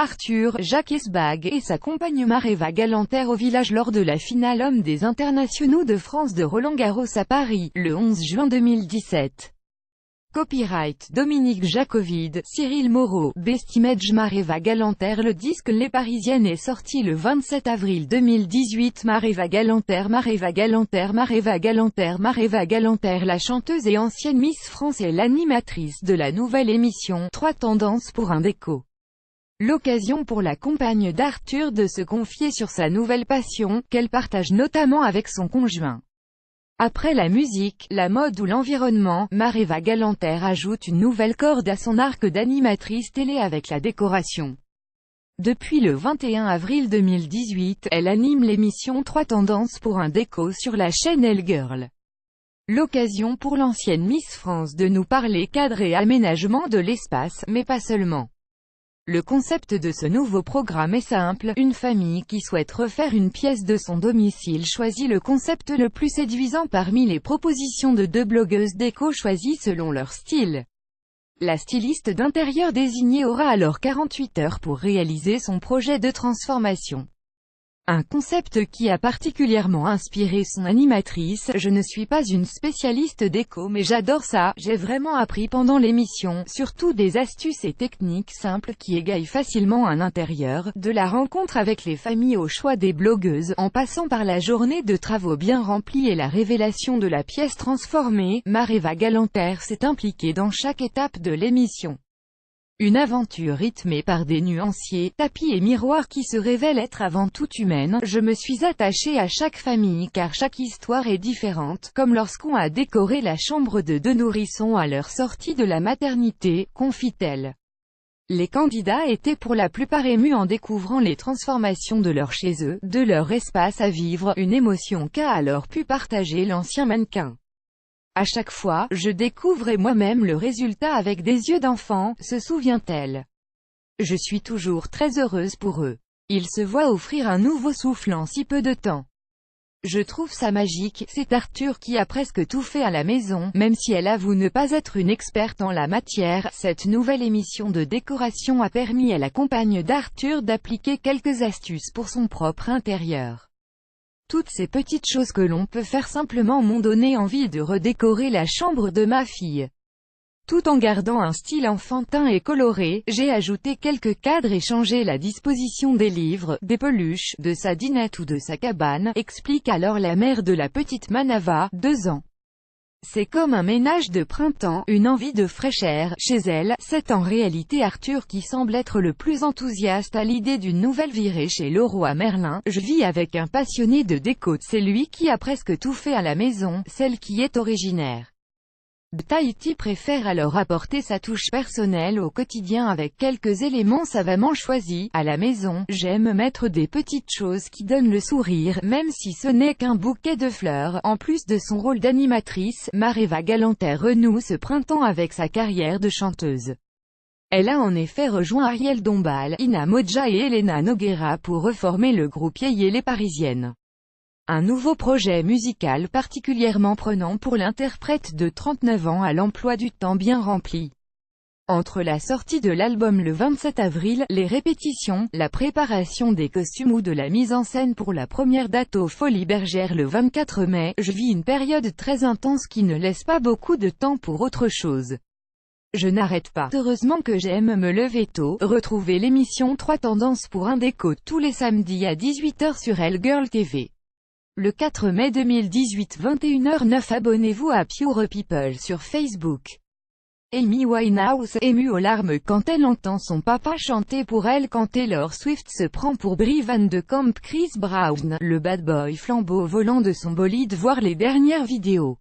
Arthur, Jacques Esbag et sa compagne Mareva Galanter au village lors de la finale Homme des Internationaux de France de Roland-Garros à Paris, le 11 juin 2017. Copyright Dominique Jacovid, Cyril Moreau, Best Image Mareva Galanter. Le disque Les Parisiennes est sorti le 27 avril 2018. Mareva Galanter, Mareva Galanter, Mareva Galanter, Mareva Galanter. La chanteuse et ancienne Miss France est l'animatrice de la nouvelle émission 3 tendances pour un déco. L'occasion pour la compagne d'Arthur de se confier sur sa nouvelle passion, qu'elle partage notamment avec son conjoint. Après la musique, la mode ou l'environnement, Mareva Galanter ajoute une nouvelle corde à son arc d'animatrice télé avec la décoration. Depuis le 21 avril 2018, elle anime l'émission 3 tendances pour un déco sur la chaîne Elle Girl. L'occasion pour l'ancienne Miss France de nous parler cadre et aménagement de l'espace, mais pas seulement. Le concept de ce nouveau programme est simple, une famille qui souhaite refaire une pièce de son domicile choisit le concept le plus séduisant parmi les propositions de 2 blogueuses déco choisies selon leur style. La styliste d'intérieur désignée aura alors 48 heures pour réaliser son projet de transformation. Un concept qui a particulièrement inspiré son animatrice. Je ne suis pas une spécialiste déco mais j'adore ça, j'ai vraiment appris pendant l'émission, surtout des astuces et techniques simples qui égayent facilement un intérieur, de la rencontre avec les familles au choix des blogueuses, en passant par la journée de travaux bien remplie et la révélation de la pièce transformée. Mareva Galanter s'est impliquée dans chaque étape de l'émission. Une aventure rythmée par des nuanciers, tapis et miroirs qui se révèlent être avant tout humaines. Je me suis attachée à chaque famille car chaque histoire est différente, comme lorsqu'on a décoré la chambre de 2 nourrissons à leur sortie de la maternité, confie-t-elle. Les candidats étaient pour la plupart émus en découvrant les transformations de leur chez eux, de leur espace à vivre, une émotion qu'a alors pu partager l'ancien mannequin. À chaque fois, je découvrais moi-même le résultat avec des yeux d'enfant, se souvient-elle. Je suis toujours très heureuse pour eux. Ils se voient offrir un nouveau souffle en si peu de temps. Je trouve ça magique. C'est Arthur qui a presque tout fait à la maison, même si elle avoue ne pas être une experte en la matière. Cette nouvelle émission de décoration a permis à la compagne d'Arthur d'appliquer quelques astuces pour son propre intérieur. Toutes ces petites choses que l'on peut faire simplement m'ont donné envie de redécorer la chambre de ma fille. Tout en gardant un style enfantin et coloré, j'ai ajouté quelques cadres et changé la disposition des livres, des peluches, de sa dinette ou de sa cabane, explique alors la mère de la petite Manava, 2 ans. C'est comme un ménage de printemps, une envie de fraîche air, chez elle. C'est en réalité Arthur qui semble être le plus enthousiaste à l'idée d'une nouvelle virée chez Leroy Merlin. Je vis avec un passionné de déco, c'est lui qui a presque tout fait à la maison, celle qui est originaire de Tahiti préfère alors apporter sa touche personnelle au quotidien avec quelques éléments savamment choisis. À la maison, j'aime mettre des petites choses qui donnent le sourire, même si ce n'est qu'un bouquet de fleurs. En plus de son rôle d'animatrice, Mareva Galanter renoue ce printemps avec sa carrière de chanteuse. Elle a en effet rejoint Ariel Dombal, Ina Modja et Elena Noguera pour reformer le groupe Yéyé Les Parisiennes. Un nouveau projet musical particulièrement prenant pour l'interprète de 39 ans à l'emploi du temps bien rempli. Entre la sortie de l'album le 27 avril, les répétitions, la préparation des costumes ou de la mise en scène pour la première date aux Folies Bergères le 24 mai, je vis une période très intense qui ne laisse pas beaucoup de temps pour autre chose. Je n'arrête pas. Heureusement que j'aime me lever tôt. Retrouvez l'émission 3 tendances pour un déco tous les samedis à 18 h sur Elle Girl TV. Le 4 mai 2018 21h09. Abonnez-vous à Pure People sur Facebook. Amy Winehouse, émue aux larmes quand elle entend son papa chanter pour elle quand Taylor Swift se prend pour Brie Van de Camp. Chris Brown, le bad boy flambeau volant de son bolide. Voir les dernières vidéos.